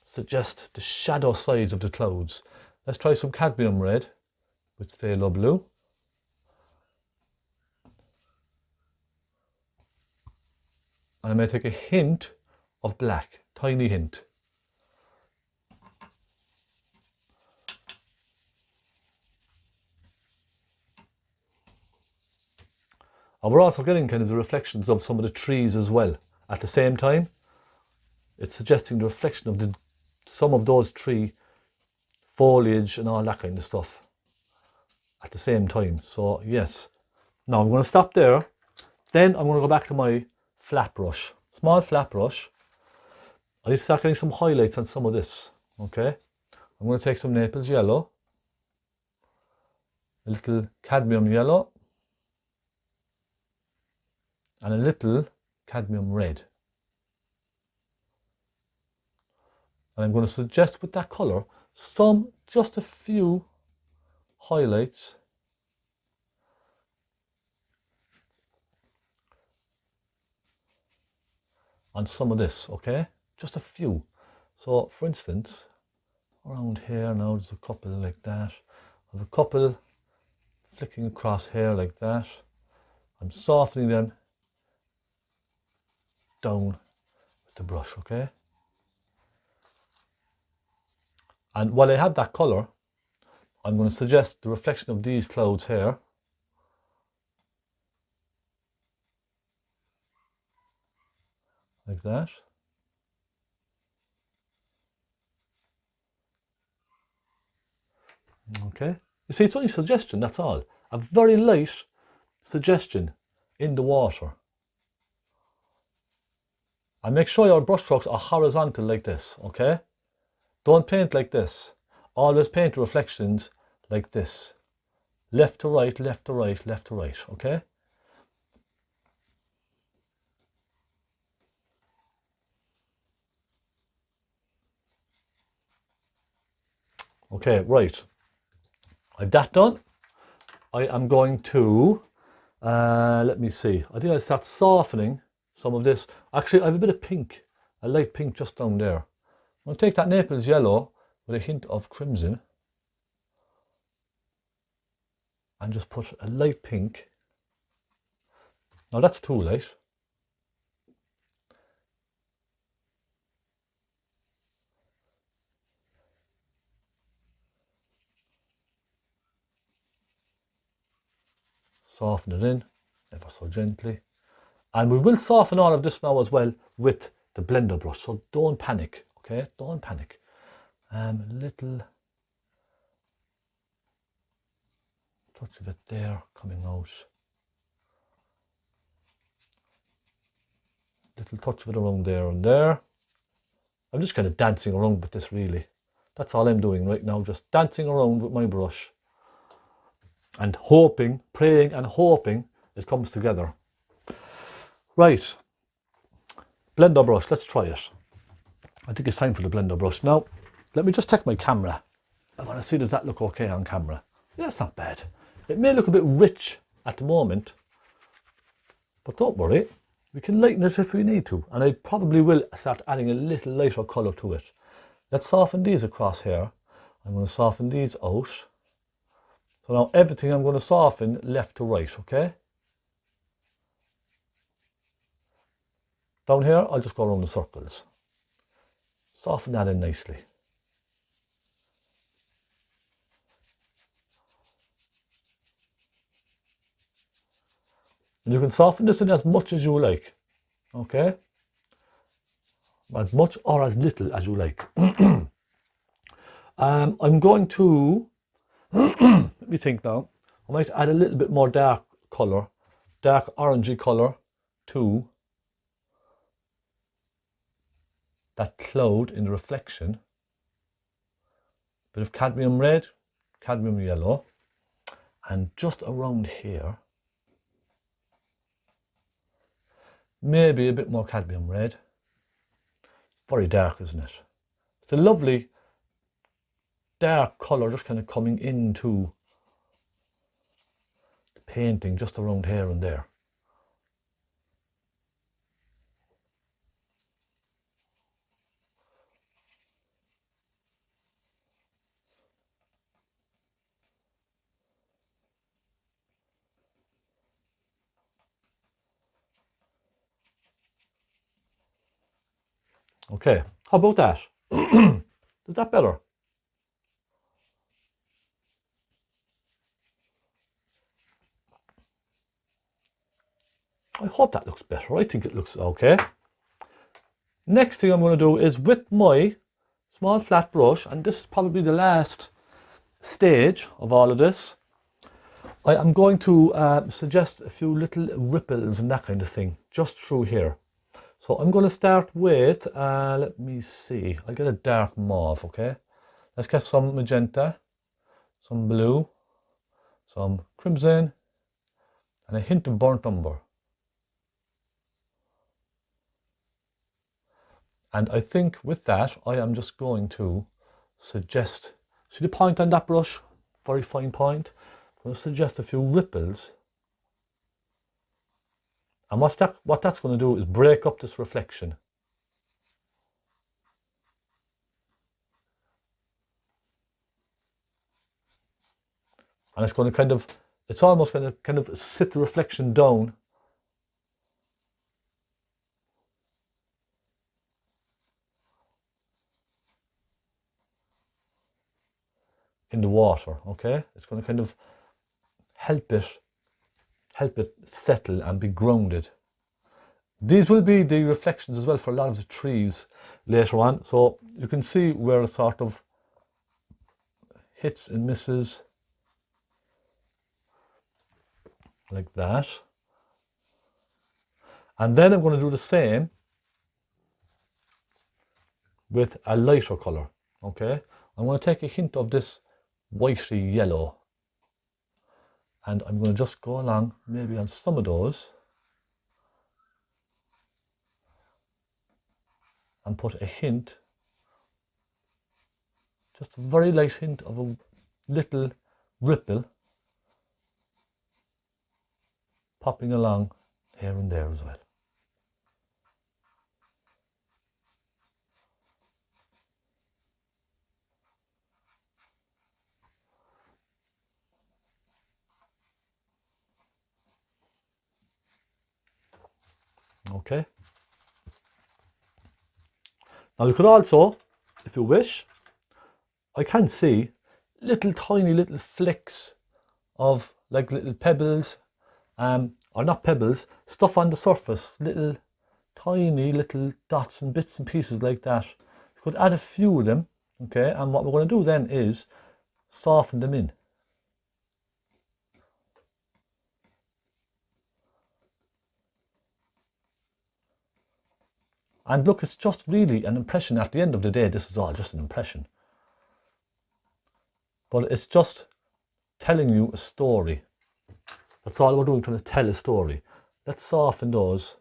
suggest the shadow sides of the clouds. Let's try some cadmium red with phaylo blue. And I may take a hint of black, tiny hint. And we're also getting kind of the reflections of some of the trees as well. At the same time, it's suggesting the reflection of some of those tree foliage and all that kind of stuff at the same time. So yes, now I'm going to stop there. Then I'm going to go back to my flat brush, small flat brush. I need to start getting some highlights on some of this. Okay, I'm going to take some Naples yellow, a little cadmium yellow, and a little cadmium red. And I'm going to suggest with that colour just a few highlights on some of this, okay? Just a few. So for instance, around here now there's a couple like that. I have a couple flicking across here like that. I'm softening them down with the brush, okay? And while I have that colour, I'm going to suggest the reflection of these clouds here. Like that. Okay. You see, it's only a suggestion, that's all. A very light suggestion in the water. And make sure your brush strokes are horizontal like this, okay? Don't paint like this. Always paint the reflections like this. Left to right, left to right, left to right, okay? Okay, right. I've that done. I am going to, let me see. I think I'll start softening some of this. Actually, I have a bit of pink, a light pink just down there. I'll take that Naples yellow with a hint of crimson and just put a light pink. Now that's too light. Soften it in, ever so gently. And we will soften all of this now as well with the blender brush. So don't panic, okay? Don't panic. A little touch of it there coming out. Little touch of it around there and there. I'm just kind of dancing around with this really. That's all I'm doing right now, just dancing around with my brush. And hoping, praying and hoping it comes together. Right, blender brush, let's try it. I think it's time for the blender brush. Now, let me just check my camera. I want to see, does that look okay on camera? Yeah, it's not bad. It may look a bit rich at the moment, but don't worry, we can lighten it if we need to. And I probably will start adding a little lighter colour to it. Let's soften these across here. I'm going to soften these out. So now everything I'm going to soften left to right, okay? Down here, I'll just go around the circles. Soften that in nicely. And you can soften this in as much as you like, okay? As much or as little as you like. I'm going to, let me think now, I might add a little bit more dark colour, dark orangey colour to that cloud in the reflection. Bit of cadmium red, cadmium yellow, and just around here, maybe a bit more cadmium red. Very dark, isn't it? It's a lovely dark colour just kind of coming into painting just around here and there. Okay, how about that? Is that better? I hope that looks better. I think it looks okay. Next thing I'm going to do is with my small flat brush, and this is probably the last stage of all of this, I am going to suggest a few little ripples and that kind of thing just through here. So I'm going to start with, let me see, I'll get a dark mauve, okay? Let's get some magenta, some blue, some crimson, and a hint of burnt umber. And I think with that, I am just going to suggest, see the point on that brush? Very fine point. I'm going to suggest a few ripples. And what that's going to do is break up this reflection. And it's going to it's almost going to kind of sit the reflection down. In the water, okay? It's going to kind of help it settle and be grounded. These will be the reflections as well for a lot of the trees later on. So you can see where it sort of hits and misses. Like that. And then I'm going to do the same with a lighter colour, okay? I'm going to take a hint of this whitey yellow, and I'm going to just go along maybe on some of those and put a hint, just a very light hint of a little ripple popping along here and there as well. Okay. Now you could also, if you wish, I can see little tiny little flecks of like little pebbles, or not pebbles, stuff on the surface, little tiny little dots and bits and pieces like that. You could add a few of them, okay, and what we're going to do then is soften them in. And look, it's just really an impression. At the end of the day, this is all just an impression. But it's just telling you a story. That's all we're doing, trying to tell a story. Let's soften those.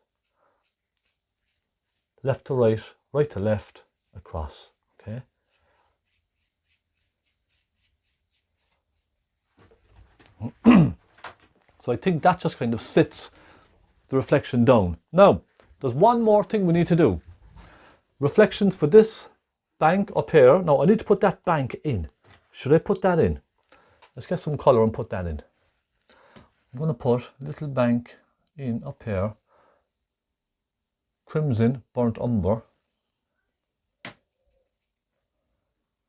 Left to right, right to left, across, okay? So I think that just kind of sits the reflection down. Now, there's one more thing we need to do. Reflections for this bank up here. Now I need to put that bank in. Should I put that in? Let's get some colour and put that in. I'm going to put a little bank in up here. Crimson, burnt umber.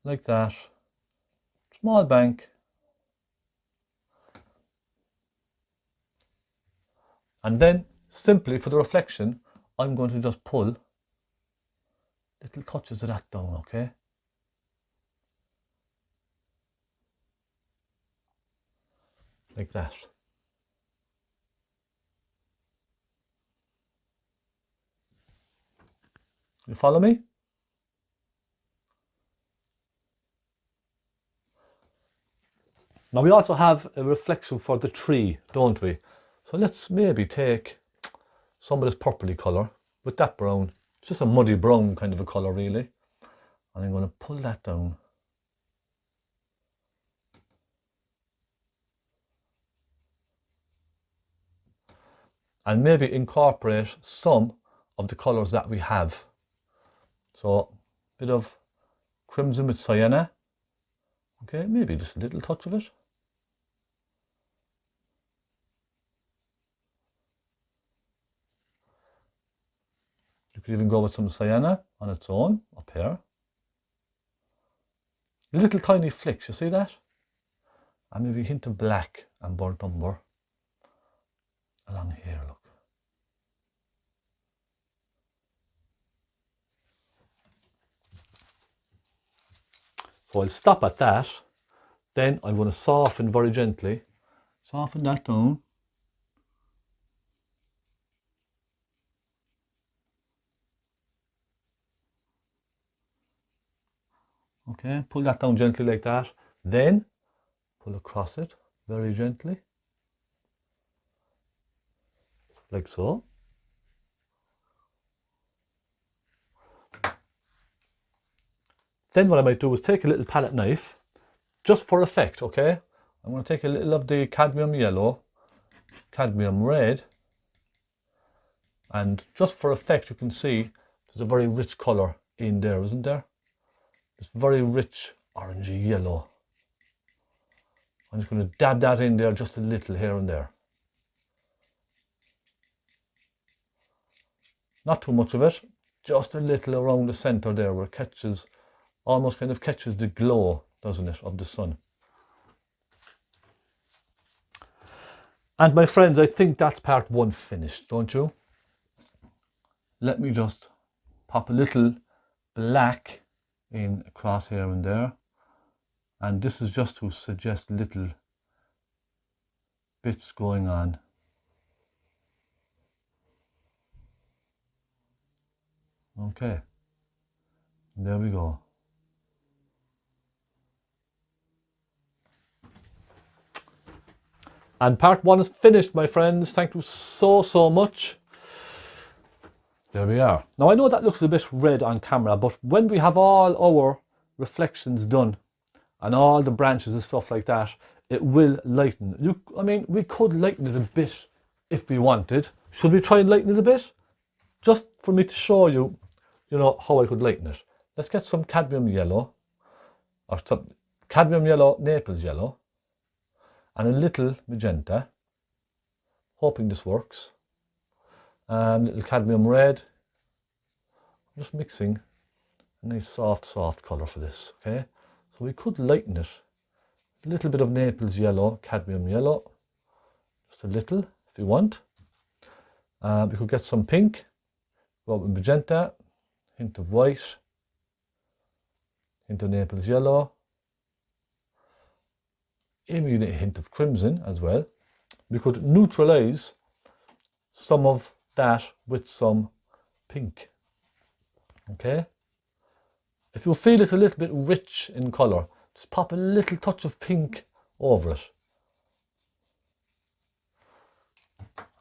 Like that. Small bank. And then, simply for the reflection, I'm going to just pull little touches of that down, okay? Like that. You follow me? Now we also have a reflection for the tree, don't we? So let's maybe take some of this purpley colour with that brown. It's just a muddy brown kind of a colour really. And I'm going to pull that down. and maybe incorporate some of the colours that we have. So a bit of crimson with sienna. Okay, maybe just a little touch of it. You could even go with some sienna on its own up here. Little tiny flicks, you see that? And maybe a hint of black and burnt umber along here, look. So I'll stop at that. Then I'm going to soften very gently. Soften that down. Okay, pull that down gently like that. Then pull across it very gently. Like so. Then what I might do is take a little palette knife, just for effect, okay? I'm going to take a little of the cadmium yellow, cadmium red, and just for effect you can see there's a very rich colour in there, isn't there? It's very rich orangey yellow. I'm just going to dab that in there just a little here and there. Not too much of it, just a little around the centre there where it catches, almost kind of catches the glow, doesn't it, of the sun. And my friends, I think that's part one finished, don't you? Let me just pop a little black in across here and there. And this is just to suggest little bits going on. Okay, there we go. And part one is finished, my friends. Thank you so much. There we are. Now I know that looks a bit red on camera, but when we have all our reflections done and all the branches and stuff like that, it will lighten. I mean, we could lighten it a bit if we wanted. Should we try and lighten it a bit? Just for me to show you, you know, how I could lighten it. Let's get some cadmium yellow, or some cadmium yellow, Naples yellow, and a little magenta, hoping this works, and a little cadmium red. I'm just mixing a nice soft colour for this, okay? So we could lighten it. A little bit of Naples yellow, cadmium yellow, just a little if you want. We could get some pink, go with magenta, hint of white, hint of Naples yellow, maybe a hint of crimson as well. We could neutralize some of that with some pink. Okay, if you feel it's a little bit rich in colour, just pop a little touch of pink over it.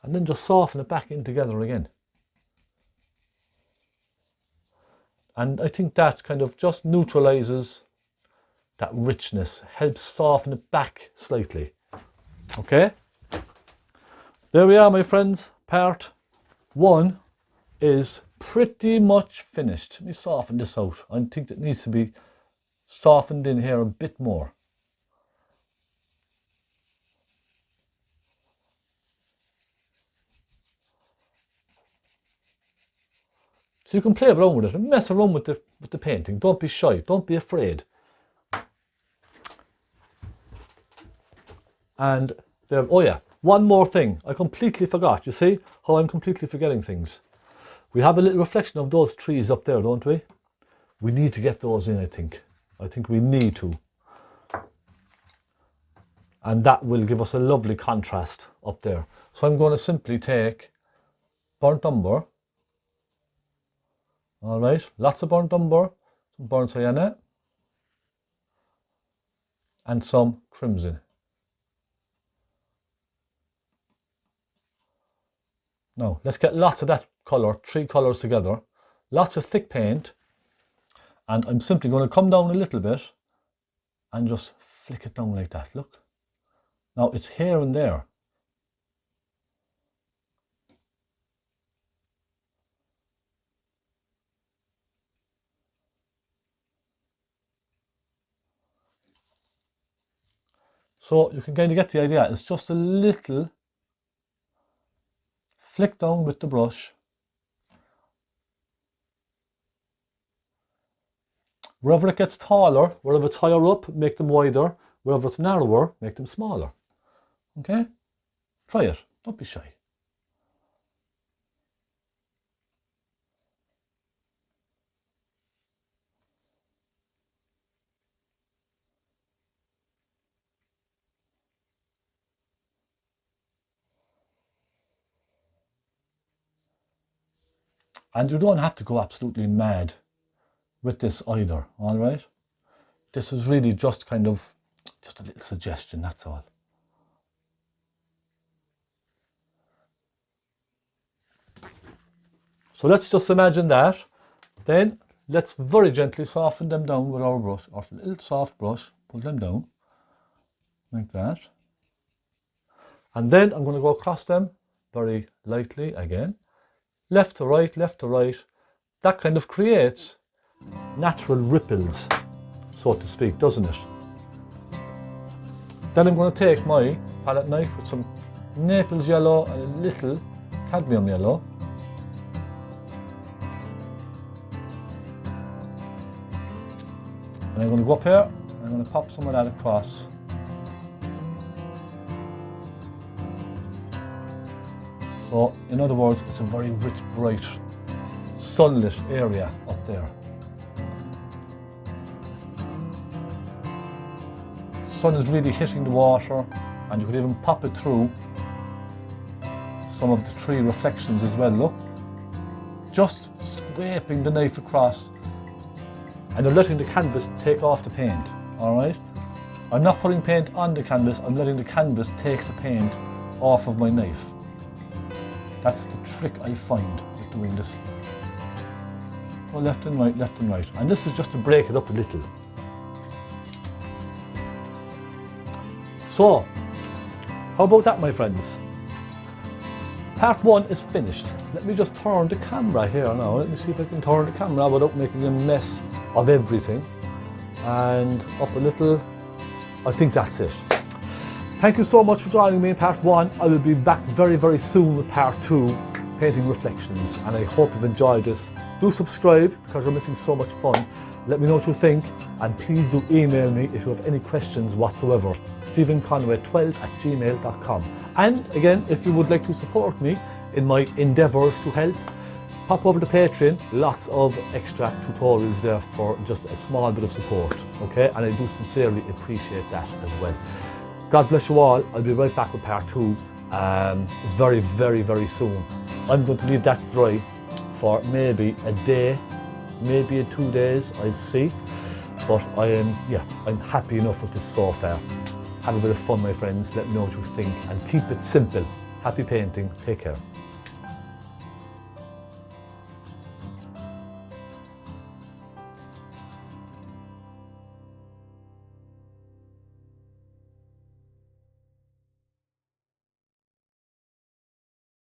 And then just soften it back in together again. And I think that kind of just neutralizes that richness, helps soften it back slightly. Okay, there we are, my friends. Part one is pretty much finished. Let me soften this out. I think it needs to be softened in here a bit more. So you can play around with it and mess around with the painting. Don't be shy, don't be afraid. And there, oh yeah, one more thing. I completely forgot. You see how I'm completely forgetting things. We have a little reflection of those trees up there, don't we? We need to get those in, I think. I think we need to. And that will give us a lovely contrast up there. So I'm going to simply take burnt umber. All right, lots of burnt umber, some burnt sienna, and some crimson. Now, let's get lots of that colour, 3 colours together, lots of thick paint, and I'm simply going to come down a little bit and just flick it down like that, look. Now, it's here and there. So you can kind of get the idea. It's just a little flick down with the brush. Wherever it gets taller, wherever it's higher up, make them wider. Wherever it's narrower, make them smaller. Okay? Try it. Don't be shy. And you don't have to go absolutely mad with this either, all right? This is really just kind of, just a little suggestion, that's all. So let's just imagine that. Then let's very gently soften them down with our brush, or a little soft brush, pull them down, like that. And then I'm going to go across them very lightly again, left to right, left to right. That kind of creates natural ripples, so to speak, doesn't it? Then I'm going to take my palette knife with some Naples yellow and a little cadmium yellow. And I'm going to go up here, and I'm going to pop some of that across. So, in other words, it's a very rich, bright, sunlit area up there. The sun is really hitting the water, and you could even pop it through some of the tree reflections as well, look. Just scraping the knife across, and you're letting the canvas take off the paint, alright? I'm not putting paint on the canvas, I'm letting the canvas take the paint off of my knife. That's the trick I find with doing this. Go left and right, left and right. And this is just to break it up a little. So, how about that, my friends? Part 1 is finished. Let me just turn the camera here now. Let me see if I can turn the camera without making a mess of everything. And up a little. I think that's it. Thank you so much for joining me in part 1. I will be back very, very soon with part 2, painting reflections, and I hope you've enjoyed this. Do subscribe because you're missing so much fun. Let me know what you think, and please do email me if you have any questions whatsoever. stephenconway12@gmail.com. And again, if you would like to support me in my endeavours to help, pop over to Patreon. Lots of extra tutorials there for just a small bit of support, okay? And I do sincerely appreciate that as well. God bless you all. I'll be right back with part 2 very, very, very soon. I'm going to leave that dry for maybe a day, maybe 2 days, I'll see. But I'm happy enough with this so far. Have a bit of fun, my friends. Let me know what you think and keep it simple. Happy painting. Take care.